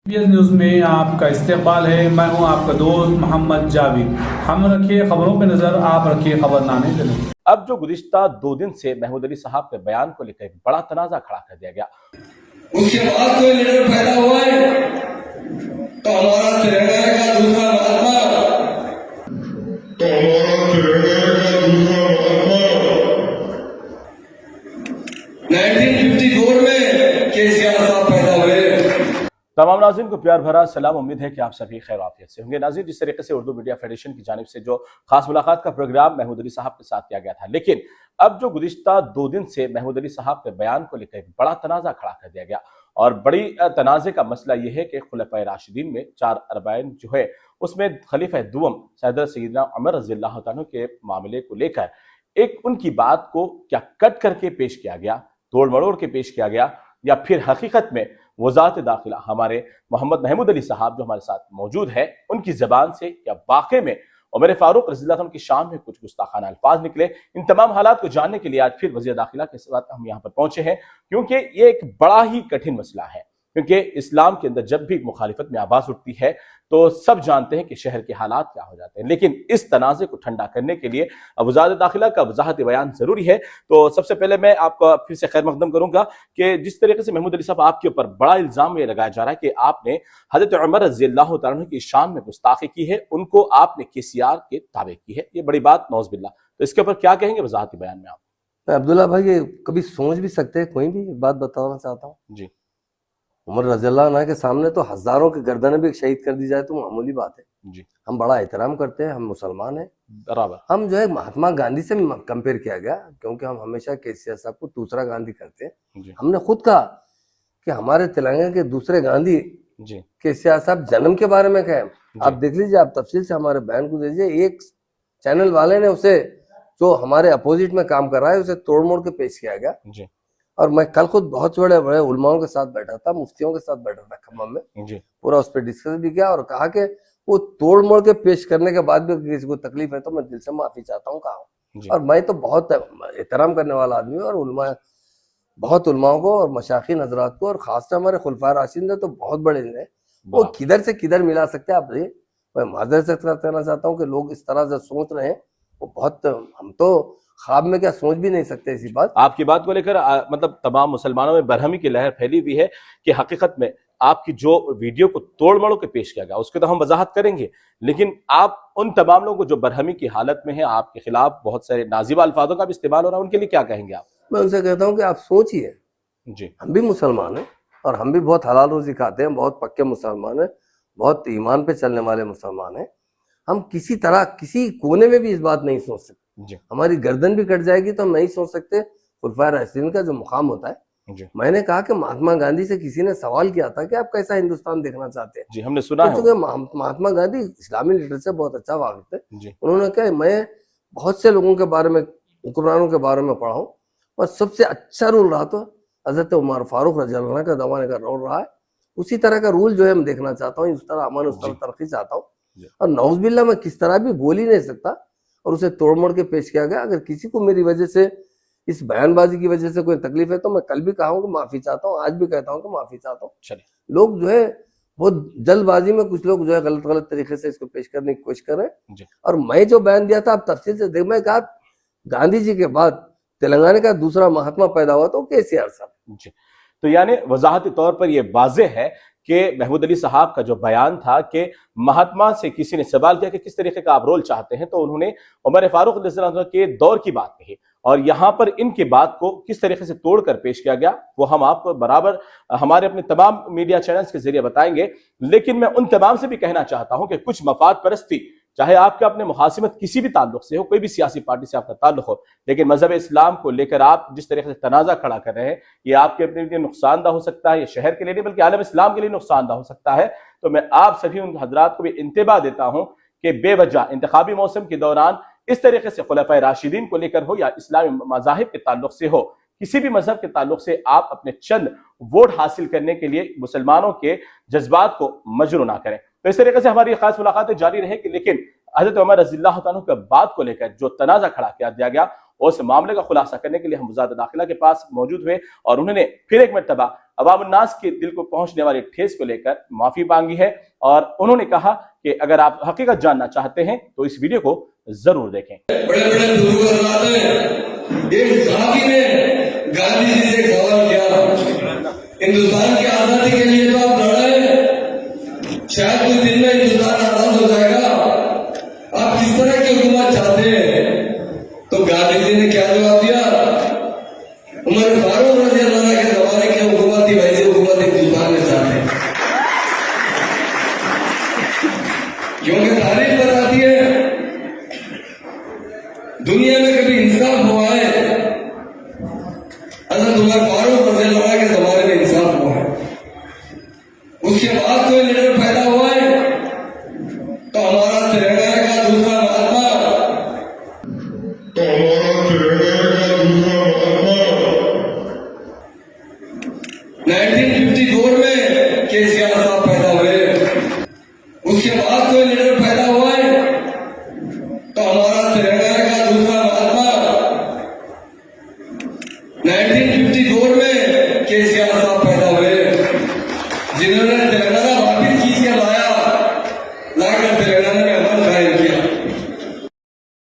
PS news में आपका इस्तकबाल है। मैं हूं आपका दोस्त मोहम्मद जावेद। हम रखिए खबरों पे नजर, आप रखिए खबरनामे पे नजर। अब जो गुज़िश्ता 2 दिन से महमूद अली साहब के बयान को लेकर एक बड़ा तनाज़ा खड़ा कर दिया गया। उसके बाद कोई लीडर पैदा हुआ है तो हमारा तिरंगा का दूसरा महात्मा 1954 में केसीआर साहब पैदा हुए। तमाम नाज़रीन को प्यार भरा सलाम। उम्मीद है कि आप सभी खैर आफियत से होंगे। नाज़रीन, जिस तरीके से उर्दू मीडिया फेडरेशन की जानिब से जो खास मुलाकात का प्रोग्राम महमूद अली साहब के साथ किया गया था, लेकिन अब जो गुज़िश्ता 2 दिन से महमूद अली साहब के बयान को लेकर एक बड़ा तनाज़ा खड़ा कर दिया गया। और बड़ी तनाज़े का मसला ये है कि खुलफ़ाए राशिदीन में 4 अरबाइन जो है उसमें खलीफा दुवम सैयदना सैयदना उमर रज़ियल्लाहु तआला के मामले को लेकर एक उनकी बात को क्या कट करके पेश किया गया, तोड़ मरोड़ के पेश किया गया, या फिर हकीकत में वज़ारत दाखिला हमारे मोहम्मद महमूद अली साहब जो हमारे साथ मौजूद है उनकी ज़बान से या वाक़ई में उमर फारूक रज़ियल्लाहु अन्हु की शान में कुछ गुस्ताखाना अल्फाज निकले। इन तमाम हालात को जानने के लिए आज फिर वज़ीर दाखिला के साथ हम यहाँ पर पहुंचे हैं, क्योंकि ये एक बड़ा ही कठिन मसला है। क्योंकि इस्लाम के अंदर जब भी मुखालिफत में आवाज़ उठती है तो सब जानते हैं कि शहर के हालात क्या हो जाते हैं, लेकिन इस तनाज़े को ठंडा करने के लिए वज़ारत दाखिला का वज़ाहत बयान ज़रूरी है। तो सबसे पहले मैं आपका फिर से खैर मकदम करूँगा कि जिस तरीके से महमूद अली साहब आपके ऊपर बड़ा इल्ज़ाम ये लगाया जा रहा है कि आपने हज़रत उमर रज़ियल्लाहु तआला अन्हु की शान में गुस्ताखी की है, उनको आपने केसीआर के ताबे की है, ये बड़ी बात नौज़ बिल्लाह। तो इसके ऊपर क्या कहेंगे वज़ाहती बयान में आप? अब्दुल्ला भाई, ये कभी सोच भी सकते हैं? कोई भी बात बताना चाहता हूँ। जी, उमर रज़ियल्लाहु अन्हु के सामने तो हजारों की गर्दनें भी शहीद कर दी जाए तो मामूली बात है। जी, हम बड़ा एहतराम करते हैं, हम मुसलमान हैं। बराबर। हम जो है महात्मा गांधी से कंपेयर किया गया, क्योंकि हम हमेशा केसीआर साहब को दूसरा गांधी करते हैं। जी, हमने खुद कहा कि हमारे तेलंगाना के दूसरे गांधी जी, केसीआर साहब जन्म के बारे में कहे। जी। आप देख लीजिए, आप तफसील से हमारे बयान को दीजिए। एक चैनल वाले ने उसे, जो हमारे अपोजिट में काम कर रहा है, उसे तोड़ मोड़ के पेश किया गया। जी, और मैं कल खुद बहुत बड़े बड़े उलमाओं के साथ बैठा था, मुफ्तियों के साथ बैठा था खम्मम में, जी, पूरा उस पर डिस्कस भी किया और कहा कि वो तोड़ मोड़ के पेश करने के बाद भी किसी को तकलीफ है तो मैं दिल से माफी चाहता हूँ, कहा। जी, और मैं तो बहुत एहतराम करने वाला आदमी हूँ, और उलमा, बहुत उलमाओं को और मशाखीन हजरात को, और खासकर हमारे खुलफा राशिदीन तो बहुत बड़े हैं, वो बराबर। किधर से किधर मिला सकते हैं। आप ये मैं माजरत से कहना चाहता हूँ कि लोग इस तरह से सोच रहे हैं, वो बहुत, हम तो ख्वाब में क्या सोच भी नहीं सकते ऐसी बात। आपकी बात को लेकर मतलब तमाम मुसलमानों में बरहमी की लहर फैली हुई है कि हकीकत में आपकी जो वीडियो को तोड़ मड़ोड़ के पेश किया गया उसके तो हम वजाहत करेंगे, लेकिन आप उन तमाम लोगों को जो बरहमी की हालत में है, आपके खिलाफ बहुत सारे नाजिबा अल्फाजों का भी इस्तेमाल हो रहा है, उनके लिए क्या कहेंगे आप? मैं उनसे कहता हूँ कि आप सोचिए, जी, हम भी मुसलमान हैं और हम भी बहुत हलाल रोजी खाते हैं, बहुत पक्के मुसलमान हैं, बहुत ईमान पे चलने वाले मुसलमान हैं। हम किसी तरह किसी कोने में भी इस बात नहीं सोच सकते। जी, हमारी गर्दन भी कट जाएगी तो हम नहीं सोच सकते खुलफाए राशिदीन का जो मुकाम होता है। जी, मैंने कहा कि महात्मा गांधी से किसी ने सवाल किया था कि आप कैसा हिंदुस्तान देखना चाहते हैं, जी, हमने सुना तो है चूंकि वो। महात्मा गांधी इस्लामी लीडर से बहुत अच्छा वाकिफ थे, जी, उन्होंने कहा मैं बहुत से लोगों के बारे में, हुक्मरानों के बारे में पढ़ा हूँ, और सबसे अच्छा रूल रहा तो हजरत उमर फारूक रज़ियल्लाहु अन्हु का जमाने का रूल रहा है। उसी तरह का रूल जो है मैं देखना चाहता हूँ, इस तरह अमन, उस तरह जी, तरक्की चाहता हूँ। जी, और नौज़बिल्लाह मैं किस तरह भी बोल ही नहीं सकता, और उसे तोड़ मोड़ के पेश किया गया। अगर किसी को मेरी वजह से, इस बयानबाजी की वजह से कोई तकलीफ है तो मैं कल भी कहा हूँ कि माफी चाहता हूँ, आज भी कहता हूँ कि माफी चाहता हूँ। चलिए। लोग जो है बहुत जल्दबाजी में, कुछ लोग जो है गलत गलत तरीके से इसको पेश करने की कोशिश कर रहे हैं। जी, और मैं जो बयान दिया था, आप तफसील से देख, मैं कहा गांधी जी के बाद तेलंगाना का दूसरा महात्मा पैदा हुआ तो केसीआर साहब। जी। तो यानी वजाहती तौर पर यह वाज़ेह है कि महमूद अली साहब का जो बयान था कि महात्मा से किसी ने सवाल किया कि किस तरीके का आप रोल चाहते हैं, तो उन्होंने उमर फारूक रज़ियल्लाहु अन्हु के दौर की बात कही, और यहाँ पर इनके बात को किस तरीके से तोड़कर पेश किया गया वो हम आपको बराबर हमारे अपने तमाम मीडिया चैनल्स के जरिए बताएंगे। लेकिन मैं उन तमाम से भी कहना चाहता हूं कि कुछ मफाद परस्ती, चाहे आपके अपने मुखासिमत किसी भी ताल्लुक से हो, कोई भी सियासी पार्टी से आपका ताल्लुक हो, लेकिन मजहब इस्लाम को लेकर आप जिस तरीके से तनाज़ा खड़ा कर रहे हैं, ये आपके अपने लिए नुकसानदा हो सकता है, ये शहर के लिए नहीं बल्कि आलम इस्लाम के लिए नुकसानदा हो सकता है। तो मैं आप सभी उन हजरात को भी इंतबाह देता हूं कि बेवजह इंतखाबी मौसम के दौरान इस तरीके से खुलफाए राशिदीन को लेकर हो या इस्लामी मज़ाहिब के ताल्लुक से हो, किसी भी मजहब के ताल्लुक से आप अपने चंद वोट हासिल करने के लिए मुसलमानों के जज्बात को मजरू ना करें। तो इस तरीके से हमारी खास मुलाकातें जारी रहेगी, लेकिन हजरत उमर रज़ियल्लाहु अन्हु के बात को लेकर जो तनाज़ा खड़ा किया दिया गया उस मामले का खुलासा करने के लिए हम वज़ारत दाखिला के पास मौजूद हुए और उन्होंने फिर एक मरतबा अवाम उन्नास के दिल को पहुंचने वाली ठेस को लेकर माफी मांगी है और उन्होंने कहा कि अगर आप हकीकत जानना चाहते हैं तो इस वीडियो को जरूर देखें। बड़े बड़े बुजुर्ग हजरात हैं, एक साहबी ने गांधी जी से सवाल किया, हिंदुस्तान की आजादी के लिए तो आप लड़े, शायद कुछ दिन में हिंदुस्तान आजाद हो जाएगा, आप किस तरह की हुकूमत चाहते हैं? तो गांधी जी ने क्या जवाब दिया? उमर फारूक रज़ी अल्लाह के जमाने की हुकूमत थी, वैसी हुकूमत हिंदुस्तान में चाहते हैं। क्योंकि तारीख बताती है दुनिया में कभी इंसाफ हुआ है, हज़रत उमर फारूक रज़ी अल्लाह के जमाने में इंसाफ हुआ है। उसके बाद कोई लीडर पैदा हुआ है तो हमारा तिरंगा का दूसरा महात्मा, तो हमारा तिरंगा का दूसरा महात्मा 1954 में केसीआर साहब पैदा हुए। उसके बाद कोई लीडर पैदा हुआ है तो हमारा तिरंगा का दूसरा महात्मा 1954 में